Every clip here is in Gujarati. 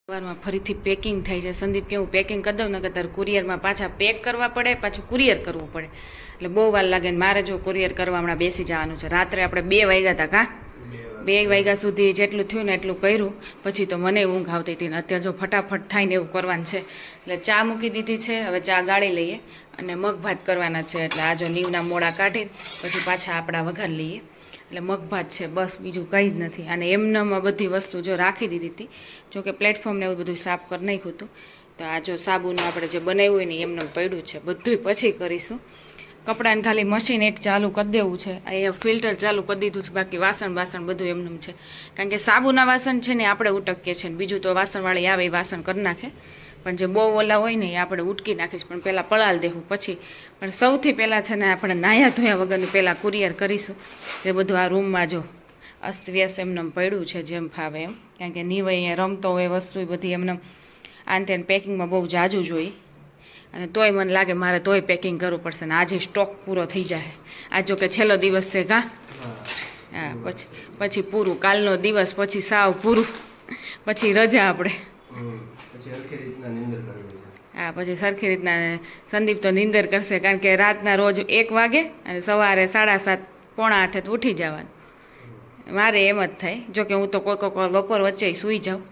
સવારમાં ફરીથી પેકિંગ થઈ છે. સંદીપ કેવું પેકિંગ કરી દઉં ને કે તારે કુરિયરમાં પાછા પેક કરવા પડે, પાછું કુરિયર કરવું પડે, એટલે બહુ વાર લાગે ને મારે જો કુરિયર કરવા હમણાં બેસી જવાનું છે. રાત્રે આપણે 2 વાગ્યા હતા, કાં 2 વાગ્યા સુધી જેટલું થયું ને એટલું કર્યું, પછી તો મને ઊંઘ આવતી હતી ને અત્યારે જો ફટાફટ થાય ને એવું કરવાનું છે. એટલે ચા મૂકી દીધી છે, હવે ચા ગાળી લઈએ અને મગ ભાત કરવાના છે. એટલે આ જો નીવના મોડા કાઢી પછી પાછા આપણા વઘાર લઈએ. એટલે મગભાત છે બસ, બીજું કંઈ જ નથી. અને એમનામાં બધી વસ્તુ જો રાખી દીધી હતી, જોકે પ્લેટફોર્મને એવું બધું સાફ કરી નાખ્યું હતું. તો આ જો સાબુનું આપણે જે બનાવ્યું હોય ને એમને પડ્યું છે, બધું પછી કરીશું. કપડાને ખાલી મશીન એક ચાલુ કરી દેવું છે, અહીંયા ફિલ્ટર ચાલુ કરી દીધું છે, બાકી વાસણ બધું એમનું છે. કારણ કે સાબુના વાસણ છે ને આપણે ઉટકીએ છીએ, બીજું તો વાસણવાળી આવે એ વાસણ કરી નાખે, પણ જે બહુ ઓલા હોય ને એ આપણે ઉટકી નાખીશ. પણ પહેલાં પલાળ દેવું પછી. પણ સૌથી પહેલાં છે ને આપણે નાહ્યા ધોયા વગરનું પહેલાં કુરિયર કરીશું. જે બધું આ રૂમમાં જો અસ્તવ્યસ્ત એમને પડ્યું છે જેમ ફાવે એમ, કારણ કે નીવ અહીંયા રમતો હોય વસ્તુ બધી એમને આને તેને પેકિંગમાં બહુ જાજુ જોઈએ. અને તોય મને લાગે મારે તોય પેકિંગ કરવું પડશે ને આજે સ્ટોક પૂરો થઈ જાય. આ જો કે છેલ્લો દિવસ છે કાં, હા પછી પૂરું, કાલનો દિવસ પછી સાવ પૂરું, પછી રજા આપણે. હા પછી સરખી રીતના સંદીપ તો નીંદર કરશે, કારણ કે રાતના રોજ 1 વાગે અને સવારે 7:30 પોણા 8 ઉઠી જવાનું. મારે એમ જ થાય, જોકે હું તો કોઈ બપોર વચ્ચે સૂઈ જાઉં.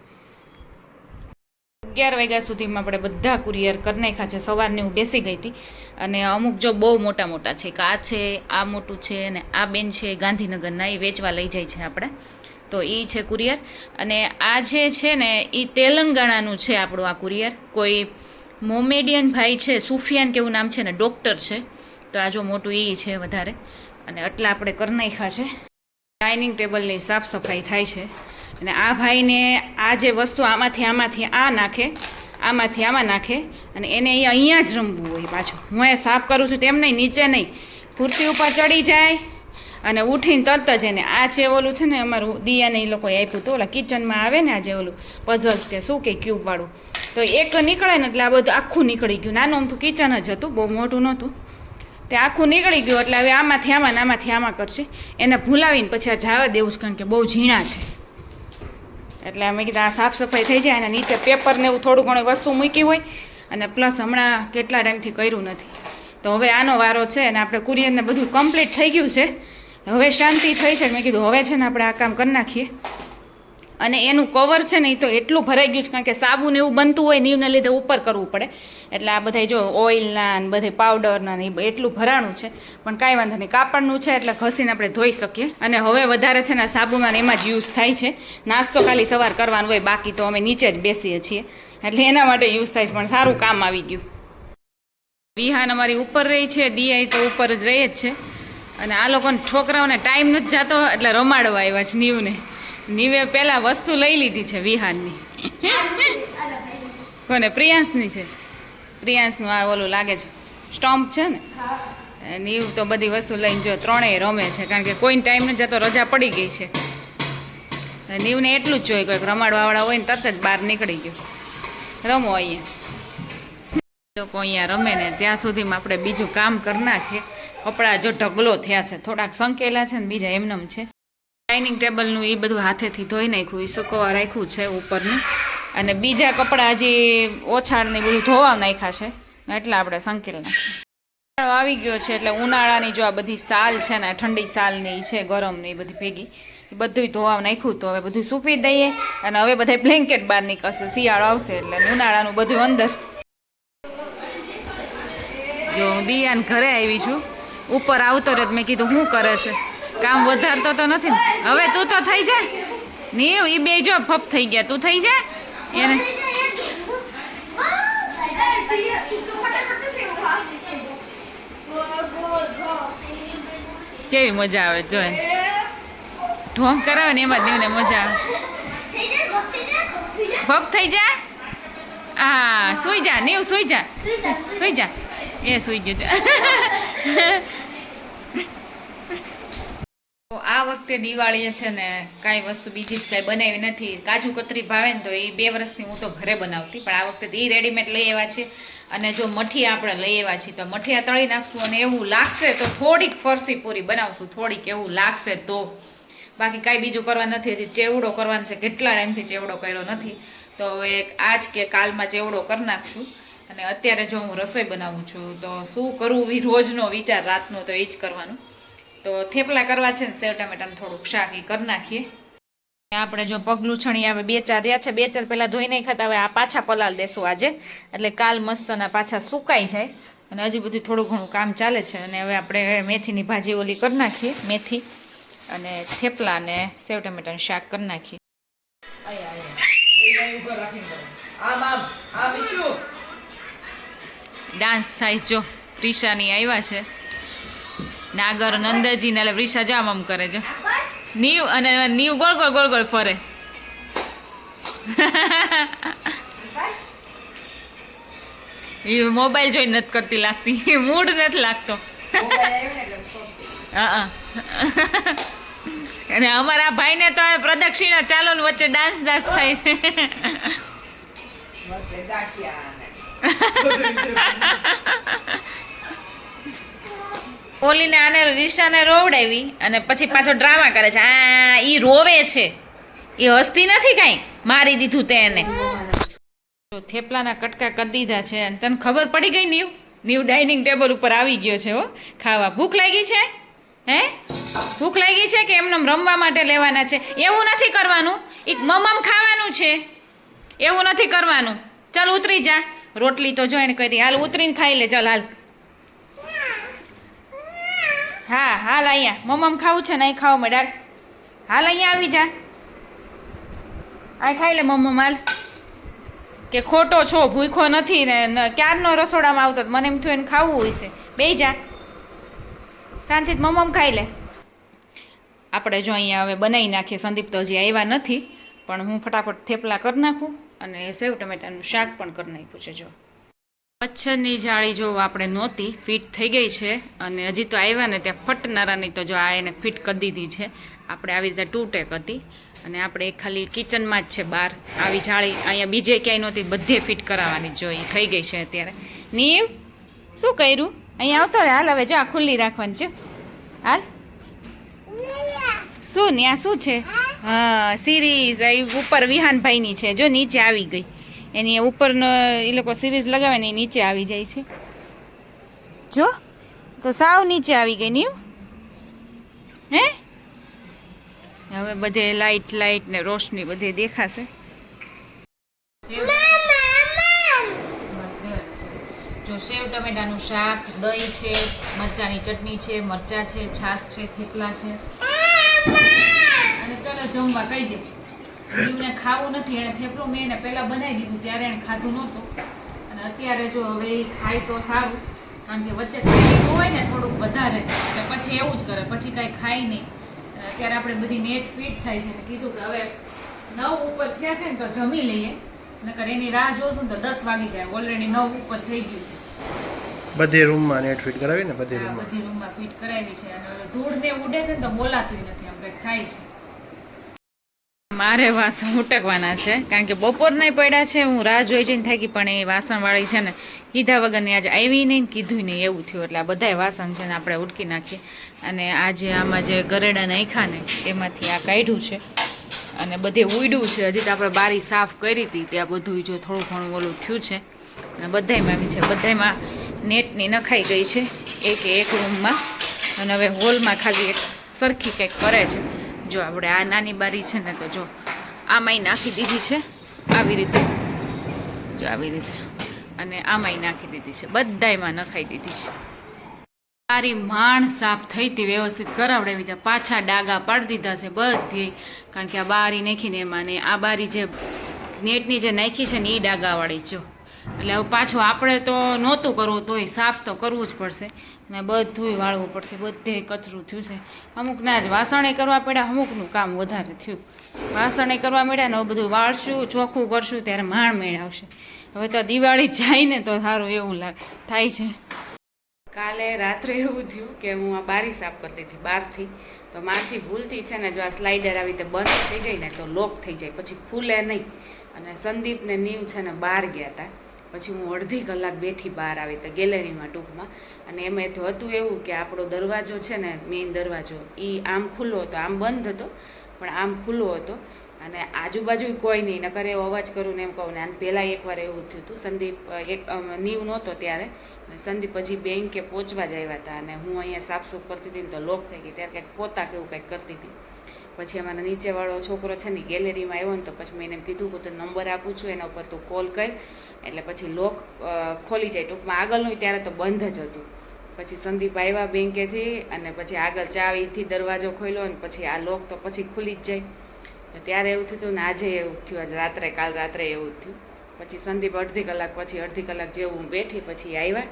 11 વાગ્યા સુધીમાં આપણે બધા કુરિયર કરી નાખ્યા છે. સવારની હું બેસી ગઈ હતી અને અમુક જો બહુ મોટા છે, કે આ છે, આ મોટું છે, અને આ બેન છે ગાંધીનગરના, એ વેચવા લઈ જાય છે આપણે, તો એ છે કુરિયર. અને આ જે છે ને એ તેલંગાણાનું છે આપણું આ કુરિયર. કોઈ મોમેડિયન ભાઈ છે, સુફિયાન કેવું નામ છે ને, ડૉક્ટર છે. તો આ જો મોટું એ છે વધારે. અને આટલા આપણે કરી નાખ્યા છે. ડાઇનિંગ ટેબલની સાફ સફાઈ થાય છે. અને આ ભાઈને આ જે વસ્તુ આમાંથી આ નાખે, આમાંથી આમાં નાખે, અને એને અહીંયા જ રમવું હોય પાછું. હું એ સાફ કરું છું તેમ નહીં, નીચે નહીં, ખુરશી ઉપર ચડી જાય અને ઉઠીને તરત જ એને આ જે ઓલું છે ને અમારું દિયાને એ લોકોએ આપ્યું હતું, ઓલા કિચનમાં આવે ને આ જે ઓલું પઝલ્સ કે શું કે ક્યુબવાળું, તો એક નીકળે ને એટલે આ બધું આખું નીકળી ગયું. નાનું આમ તો કિચન જ હતું, બહુ મોટું નહોતું, તે આખું નીકળી ગયું. એટલે હવે આમાંથી આમાં ને આમાંથી આમાં કરશે. એને ભૂલાવીને પછી આ જવા દેવું છે, કારણ કે બહુ ઝીણા છે. એટલે અમે કીધું આ સાફ સફાઈ થઈ જાય અને નીચે પેપર ને એવું થોડું ઘણું વસ્તુ મૂકી હોય, અને પ્લસ હમણાં કેટલા ટાઈમથી કર્યું નથી, તો હવે આનો વારો છે. અને આપણે કુરિયરને બધું કમ્પ્લીટ થઈ ગયું છે, હવે શાંતિ થઈ છે. મેં કીધું હવે છે ને આપણે આ કામ કરી નાખીએ. અને એનું કવર છે ને એ તો એટલું ભરાઈ ગયું છે, કારણ કે સાબુ ને એવું બનતું હોય નીવને લીધે ઉપર કરવું પડે. એટલે આ બધા જો ઓઇલના ને બધે પાવડરના ને એટલું ભરાણું છે, પણ કાંઈ વાંધો નહીં, કાપડનું છે એટલે ઘસીને આપણે ધોઈ શકીએ. અને હવે વધારે છે ને સાબુમાં ને એમાં જ યુઝ થાય છે. નાસ્તો ખાલી સવાર કરવાનો હોય, બાકી તો અમે નીચે જ બેસીએ છીએ, એટલે એના માટે યુઝ થાય છે. પણ સારું કામ આવી ગયું. વિહાન અમારી ઉપર રહી છે, દિયાઈ તો ઉપર જ રહી જ છે. અને આ લોકોને છોકરાઓને ટાઈમ નથી જતો એટલે રમાડવા આવ્યા છે નીવને. નીવે પહેલાં વસ્તુ લઈ લીધી છે વિહાનની. કોને? પ્રિયાંશની છે. પ્રિયાંશનું આ ઓલું લાગે છે સ્ટમ્પ છે ને, નીવ તો બધી વસ્તુ લઈને જો ત્રણેય રમે છે, કારણ કે કોઈને ટાઈમ નથી જતો, રજા પડી ગઈ છે. નીવને એટલું જ જોઈએ, કોઈક રમાડવાવાળા હોય ને તરત જ બહાર નીકળી ગયો, રમો અહીંયા. લોકો અહીંયા રમે ને ત્યાં સુધીમાં આપણે બીજું કામ કરી નાખીએ. કપડાં જો ઢગલો થયા છે, થોડાક સંકેલા છે ને બીજા એમનેમ છે. ડાઇનિંગ ટેબલનું એ બધું હાથેથી ધોઈ નાખ્યું, એ સૂકવવા રાખ્યું છે ઉપરનું. અને બીજા કપડાં હજી ઓછાળને બધું ધોવા નાખ્યા છે, એટલે આપણે સંકેલ નાખીએ. ઉનાળો આવી ગયો છે એટલે ઉનાળાની જો આ બધી સાલ છે ને, ઠંડી સાલની છે, ગરમની એ બધી ભેગી, એ બધું ધોવા નાખ્યું. તો હવે બધું સૂકવી દઈએ અને હવે બધા બ્લેન્કેટ બહાર નીકળશે, શિયાળો આવશે એટલે ઉનાળાનું બધું અંદર. જો હું દિયાન ઘરે આવી છું, ઉપર આવતો રહે, મેં કીધું શું કરે છે, કામ વધારતો તો નથી ને. હવે તું તો થઈ જા નીવ, એ બે જો ફપ થઈ ગયા, તું થઈ જા એને. કેવી મજા આવે જો એને ઢોંગ કરાવે ને એમાં નીવને મજા આવે. ભપ થઈ જા, હા સુઈ જા નીવ, સુઈ જા, સુઈ જા. એ સુઈ ગયું છે. આ વખતે દિવાળીએ છે ને કાંઈ વસ્તુ બીજી જ કાંઈ બનાવી નથી. કાજુ કતરી ભાવે ને તો એ 2 વર્ષથી હું તો ઘરે બનાવતી, પણ આ વખતે એ રેડીમેડ લઈ આવ્યા છે. અને જો મઠિયા આપણે લઈ આવ્યા છીએ તો મઠિયા તળી નાખશું, અને એવું લાગશે તો થોડીક ફરસી પૂરી બનાવશું, થોડીક એવું લાગશે તો. બાકી કાંઈ બીજું કરવા નથી. હજી ચેવડો કરવાનો છે, કેટલા ટાઈમથી ચેવડો કર્યો નથી. તો હવે આજ કે કાલમાં ચેવડો કરી નાખશું. અને અત્યારે જો હું રસોઈ બનાવું છું તો શું કરવું એ રોજનો વિચાર રાતનો તો એ જ કરવાનું. તો થેપલા કરવા છે ને સેવ ટમેટાનું થોડુંક શાક એ કરી નાખીએ. આપણે જો પગલું છણી આવે 2-4 રહ્યા છે, 2-4 પહેલાં ધોઈ નહીં ખાતા, હવે આ પાછા પલાળ દેશું આજે, એટલે કાલ મસ્તના પાછા સુકાઈ જાય. અને હજી બધું થોડું ઘણું કામ ચાલે છે. અને હવે આપણે મેથીની ભાજી ઓલી કરી નાખીએ, મેથી અને થેપલા ને સેવ ટમેટાનું શાક કરી નાખીએ. ડાન્સ થાય જો પ્રિશાની આવ્યા છે નાગર નંદજી ને, એટલે પ્રિશા જામ આમ કરે છે નીવ, અને નીવ ગોળ ગોળ ગોળ ગોળ ફરે. એ મોબાઈલ જોઈ નથી કરતી લાગતી, મૂડ નથી લાગતો. હા અને અમારા ભાઈને તો પ્રદક્ષિણા ચાલો ને વચ્ચે ડાન્સ થાય છે. ઓલીને આને વિશાને રોવડાવી અને પછી પાછો ડ્રામા કરે છે. આ ઈ રોવે છે, એ હસતી નથી કાંઈ, મારી દીધું તે એને. થેપલાના કટકા કરી દીધા છે અને તને ખબર પડી ગઈ નીવ ડાઇનિંગ ટેબલ ઉપર આવી ગયો છે હો ખાવા. ભૂખ લાગી છે? હે ભૂખ લાગી છે કે એમને રમવા માટે લેવાના છે? એવું નથી કરવાનું, એક મમમ ખાવાનું છે, એવું નથી કરવાનું. ચાલ ઉતરી જા, રોટલી તો જોઈને કરી, હાલ ઉતરીને ખાઈ લે, ચાલ હાલ. હા હાલ અહીંયા મમમ ખાવું છે ને, અહીં ખાવા મેડાર, હાલ અહીંયા આવી જા, અહીં ખાઈ લે મમમ હાલ. કે ખોટો છો, ભૂખો નથી ને, ક્યારનો રસોડામાં આવતો મને એમ થયું એને ખાવું હોય છે. બેહી જા શાંતિથી મમમ ખાઈ લે. આપણે જો અહીંયા હવે બનાવી નાખીએ. સંદીપ તો હજી આવ્યા નથી, પણ હું ફટાફટ થેપલા કરી નાખું અને સેવ ટમેટાનું શાક પણ કરી નાખ્યું છે. જો મચ્છરની જાળી જો આપણે નહોતી, ફિટ થઈ ગઈ છે. અને હજી તો આવ્યા ને ત્યાં ફટનારાની તો જો આ એને ફિટ કરી દીધી છે. આપણે આવી રીતે 2 ટેક હતી અને આપણે ખાલી કિચનમાં જ છે, બહાર આવી જાળી અહીંયા બીજે ક્યાંય નહોતી, બધે ફિટ કરાવવાની જોઈ થઈ ગઈ છે અત્યારે. નીવ શું કર્યું? અહીંયા આવતો રે, હાલ હવે જા ખુલ્લી રાખવાની છે, હાલ. શું ને આ શું છે? હા સિરીઝ ઉપર વિહાનભાઈની છે, જો નીચે આવી ગઈ. એની ઉપરનો એ લોકો સિરીઝ લગાવે ને એ નીચે આવી જાય છે. જો તો સાવ નીચે આવી ગઈ નીવ. હે હવે બધે લાઈટ ને રોશની બધે દેખાશે. જો સેવ ટમેટાનું શાક, દહીં છે, મરચાંની ચટણી છે, મરચાં છે, છાશ છે, થેપલા છે. અને ચલો જમવા કહી દે. નીવને ખાવું નથી, એણે થેપલું મેં એને પહેલાં બનાવી દીધું ત્યારે એને ખાધું નહોતું. અને અત્યારે જો હવે એ ખાય તો સારું, કારણ કે વચ્ચે ખાઈ લીધું હોય ને થોડુંક વધારે એટલે પછી એવું જ કરે, પછી કાંઈ ખાય નહીં. અત્યારે આપણે બધી નેટ ફિટ થાય છે ને કીધું કે હવે 9 ઉપર થયા છે ને તો જમી લઈએ, નકર એની રાહ જોતું ને તો 10 વાગી જાય. ઓલરેડી 9 ઉપર થઈ ગયું છે. બધી રૂમમાં નેટ ફિટ કરાવી ને, બધી રૂમમાં ફિટ કરાવી છે. અને ધૂળ ને ઉડે છે ને તો બોલાતું નથી, આમ કંઈક થાય છે. મારે વાસણ ઉટકવાના છે, કારણ કે બપોરના પડ્યા છે. હું રાહ જોઈ જઈને થાકી, પણ એ વાસણવાળી છે ને કીધા વગરની આજે આવી નહીં ને કીધું નહીં એવું થયું. એટલે આ બધાય વાસણ છે ને આપણે ઉટકી નાખીએ. અને આજે આમાં જે ગરેડા નાખ્યા ને એમાંથી આ કાઢ્યું છે અને બધે ઉડ્યું છે. હજી તો આપણે બારી સાફ કરી હતી ત્યાં બધું જો થોડું ઘણું ઓલું થયું છે. અને બધાયમાં એમ છે, બધાયમાં નેટની નખાઈ ગઈ છે એક રૂમમાં. અને હવે હોલમાં ખાલી એક સરખી કંઈક કરે છે. જો આપણે આ નાની બારી છે ને તો જો આમાંય નાખી દીધી છે આવી રીતે, જો આવી રીતે, અને આમાંય નાખી દીધી છે, બધાયમાં નખાઈ દીધી છે. બારી માણ સાફ થઈ હતી, વ્યવસ્થિત કરાવડાવી દીધા, પાછા ડાગા પાડી દીધા છે બધી, કારણ કે આ બારી નાખીને એમાં ને આ બારી જે નેટની જે નાખી છે ને એ ડાગાવાળી જો. એટલે હવે પાછું આપણે તો નહોતું કરવું તોય સાફ તો કરવું જ પડશે ને બધુંય વાળવું પડશે. બધે કચરું થયું છે. અમુકના જ વાસણે કરવા પડ્યા, અમુકનું કામ વધારે થયું. વાસણે કરવા મળ્યા ને હવે બધું વાળશું, ચોખ્ખું કરશું ત્યારે માણ મેળ આવશે. હવે તો દિવાળી જાય ને તો સારું એવું થાય છે. કાલે રાત્રે એવું થયું કે હું આ બારી સાફ કરતી હતી બહારથી, તો મારથી ભૂલતી છે ને જો આ સ્લાઇડર આવી રીતે બંધ થઈ ગઈ ને તો લોક થઈ જાય, પછી ખુલે નહીં. અને સંદીપ ને નીવ છે ને બહાર ગયા હતા, પછી હું અડધી કલાક બેઠી બહાર આવી તો ગેલેરીમાં ટૂંકમાં. અને એમાં તો હતું એવું કે આપણો દરવાજો છે ને મેઇન દરવાજો એ આમ ખુલ્લો હતો, આમ બંધ હતો પણ આમ ખુલ્લો હતો. અને આજુબાજુ કોઈ નહીં, નકર એવો અવાજ કરું ને એમ કહું ને. આને પહેલાં એકવાર એવું થયું હતું. સંદીપ નીવ નહોતો ત્યારે, સંદીપ હજી બેંકે પહોંચવા જ આવ્યા હતા અને હું અહીંયા સાફસૂફ કરતી હતી ને તો લોક થઈ ગઈ. ત્યારે કંઈક પોતા કે એવું કંઈક કરતી હતી. પછી અમારા નીચેવાળો છોકરો છે ને ગેલેરીમાં આવ્યો ને તો પછી મેં એને કીધું કે તું નંબર આપું છું, એના ઉપર તું કોલ કર એટલે પછી લોક ખોલી જાય. ટૂંકમાં આગળનું ત્યારે તો બંધ જ હતું. પછી સંદીપ આવ્યા બેંકેથી અને પછી આગળ ચાવીથી દરવાજો ખોલ્યો અને પછી આ લોક તો પછી ખુલી જ જાય. ત્યારે એવું થયું ને આજે એવું થયું, આજે રાત્રે, કાલ રાત્રે એવું થયું. પછી સંદીપ અડધી કલાક જેવું હું બેઠી પછી આવ્યા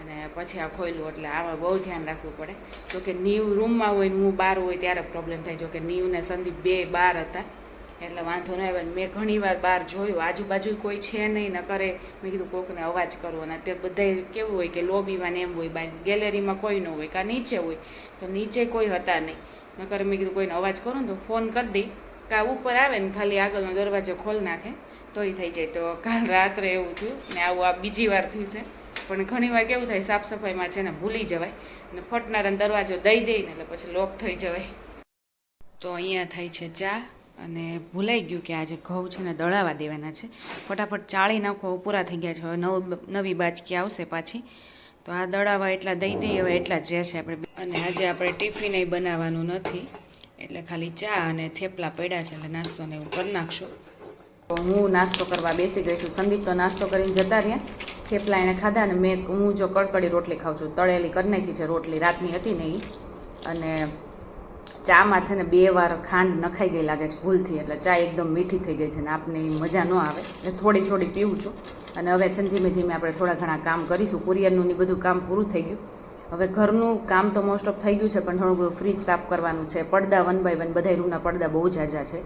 અને પછી આ ખોલ્યું. એટલે આમાં બહુ ધ્યાન રાખવું પડે. જોકે નીવ રૂમમાં હોય ને હું બહાર હોય ત્યારે પ્રોબ્લેમ થાય. જોકે નીવ ને સંદીપ બે બહાર હતા એટલે વાંધો ન આવ્યો. મેં ઘણીવાર બહાર જોયું, આજુબાજુ કોઈ છે નહીં, ન કરે. મેં કીધું કોકને અવાજ કરવો. અને અત્યારે બધા કેવું હોય કે લોબીમાં ને એમ હોય, બાય ગેલેરીમાં કોઈ ન હોય, કાં નીચે હોય તો નીચે કોઈ હતા નહીં. ન કરે મેં કીધું કોઈને અવાજ કરો ને તો ફોન કરી દઈ, કાં ઉપર આવે ને ખાલી આગળનો દરવાજો ખોલ નાખે તોય થઈ જાય. તો કાલ રાત્રે એવું થયું ને આવું આ બીજી વાર થયું છે. પણ ઘણીવાર કેવું થાય સાફ સફાઈમાં છે ને ભૂલી જવાય અને ફટનારાનો દરવાજો દઈ દે ને એટલે પછી લોક થઈ જવાય. તો અહીંયા થાય છે ચા અને ભૂલાઈ ગયું કે આજે ઘઉં છે ને દળાવા દેવાના છે. ફટાફટ ચાળી નાખો, પૂરા થઈ ગયા છે. હવે નવી બાચકી આવશે પાછી, તો આ દળાવા એટલા દઈ દઈએ. હવે એટલા જ છે આપણે. અને આજે આપણે ટિફિન બનાવવાનું નથી એટલે ખાલી ચા અને થેપલા પડ્યા છે એટલે નાસ્તો ને એવું કરી નાખશું. તો હું નાસ્તો કરવા બેસી ગઈ છું. સંદીપ તો નાસ્તો કરીને જતા રહ્યા, થેપલા એણે ખાધા ને હું જો કડકડી રોટલી ખાઉં છું. તળેલી કરી નાખી છે રોટલી, રાતની હતી ને એ. અને ચામાં છે ને 2 વાર ખાંડ નખાઈ ગઈ લાગે છે ભૂલથી, એટલે ચા એકદમ મીઠી થઈ ગઈ છે ને આપને મજા ન આવે એટલે થોડી પીવું છું. અને હવે છે ને ધીમે ધીમે આપણે થોડા ઘણા કામ કરીશું. કુરિયરનું ને બધું કામ પૂરું થઈ ગયું. હવે ઘરનું કામ તો મોસ્ટ ઓફ થઈ ગયું છે, પણ થોડું બધું ફ્રીજ સાફ કરવાનું છે. પડદા 1 બાય 1 બધા રૂમના પડદા બહુ ઝાઝા છે.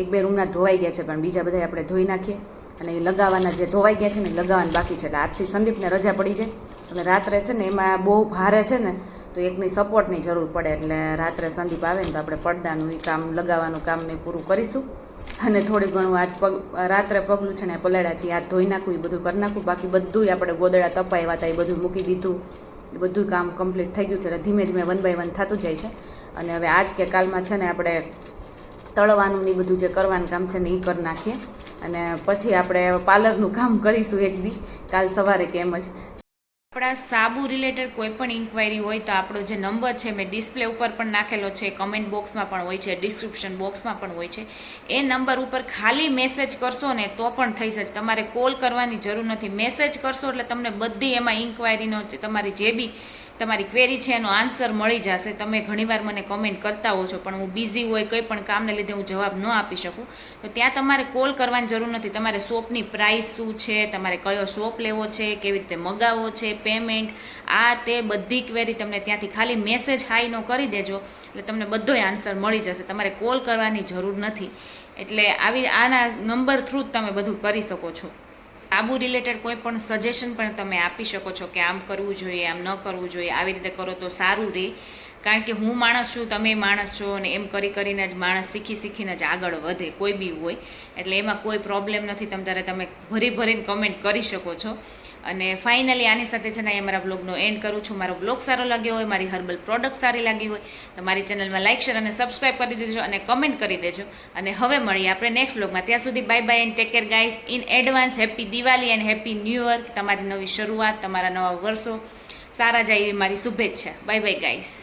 1-2 રૂમના ધોવાઈ ગયા છે, પણ બીજા બધા આપણે ધોઈ નાખીએ. અને એ લગાવવાના જે ધોવાઈ ગયા છે ને લગાવવાના બાકી છે. એટલે આજથી સંદીપને રજા પડી જાય. એટલે રાત્રે છે ને એમાં બહુ ભારે છે ને તો એકની સપોર્ટની જરૂર પડે. એટલે રાત્રે સંદીપ આવે ને તો આપણે પડદાનું એ કામ, લગાવવાનું કામ ને પૂરું કરીશું. અને થોડી ઘણું આજ રાત્રે પગલું છે ને પલાળ્યા છે, યાદ ધોઈ નાખું, એ બધું કરી નાખું. બાકી બધું આપણે ગોદડા તપાવ્યા હતા એ બધું મૂકી દીધું. એ બધું કામ કમ્પ્લીટ થઈ ગયું છે. એટલે ધીમે ધીમે 1 બાય 1 થતું જાય છે. અને હવે આજ કે કાલમાં છે ને આપણે તળવાનું ને બધું જે કરવાનું કામ છે ને એ કરી નાખીએ. અને પછી આપણે પાર્લરનું કામ કરીશું એક દી, કાલ સવારે કેમ જ. આપણા સાબુ રિલેટેડ કોઈ પણ ઇન્ક્વાયરી હોય તો આપણો જે નંબર છે મેં ડિસ્પ્લે ઉપર પણ નાખેલો છે, કમેન્ટ બોક્સમાં પણ હોય છે, ડિસ્ક્રિપ્શન બોક્સમાં પણ હોય છે. એ નંબર ઉપર ખાલી મેસેજ કરશો ને તો પણ થઈ જશે. તમારે કોલ કરવાની જરૂર નથી. મેસેજ કરશો એટલે તમને બધી એમાં ઇન્ક્વાયરીનો તમારી જે બી તમારી ક્વેરી છે એનો આન્સર મળી જશે. તમે ઘણીવાર મને કમેન્ટ કરતા હો છો, પણ હું બિઝી હોય, કંઈ પણ કામને લીધે હું જવાબ ન આપી શકું. તો ત્યાં તમારે કોલ કરવાની જરૂર નથી. તમારે શોપની પ્રાઇસ શું છે, તમારે કયો શોપ લેવો છે, કેવી રીતે મગાવવો છે, પેમેન્ટ, આ તે બધી ક્વેરી તમને ત્યાંથી ખાલી મેસેજ હાઈનો કરી દેજો એટલે તમને બધોય આન્સર મળી જશે. તમારે કોલ કરવાની જરૂર નથી. એટલે આના નંબર થ્રુ જ તમે બધું કરી શકો છો. સાબુ રિલેટેડ કોઈ પણ સજેશન પણ તમે આપી શકો છો કે આમ કરવું જોઈએ, આમ ન કરવું જોઈએ, આવી રીતે કરો તો સારું રહે. કારણ કે હું માણસ છું, તમે માણસ છો, અને એમ કરીને જ માણસ શીખીને જ આગળ વધે, કોઈ બી હોય. એટલે એમાં કોઈ પ્રોબ્લેમ નથી. તમે ભરીને કમેન્ટ કરી શકો છો. અને ફાઇનલી આની સાથે છે ને અહીંયા મારા બ્લોગનો એન્ડ કરું છું. મારો બ્લોગ સારો લાગ્યો હોય, મારી હર્બલ પ્રોડક્ટ સારી લાગી હોય તો મારી ચેનલમાં લાઇક, શેર અને સબસ્ક્રાઈબ કરી દેજો અને કમેન્ટ કરી દેજો. અને હવે મળીએ આપણે નેક્સ્ટ બ્લોગમાં. ત્યાં સુધી bye bye and take care guys. In advance happy Diwali and happy new year. તમારી નવી શરૂઆત, તમારા નવા વર્ષો સારા જાય એવી મારી શુભેચ્છા. Bye bye guys.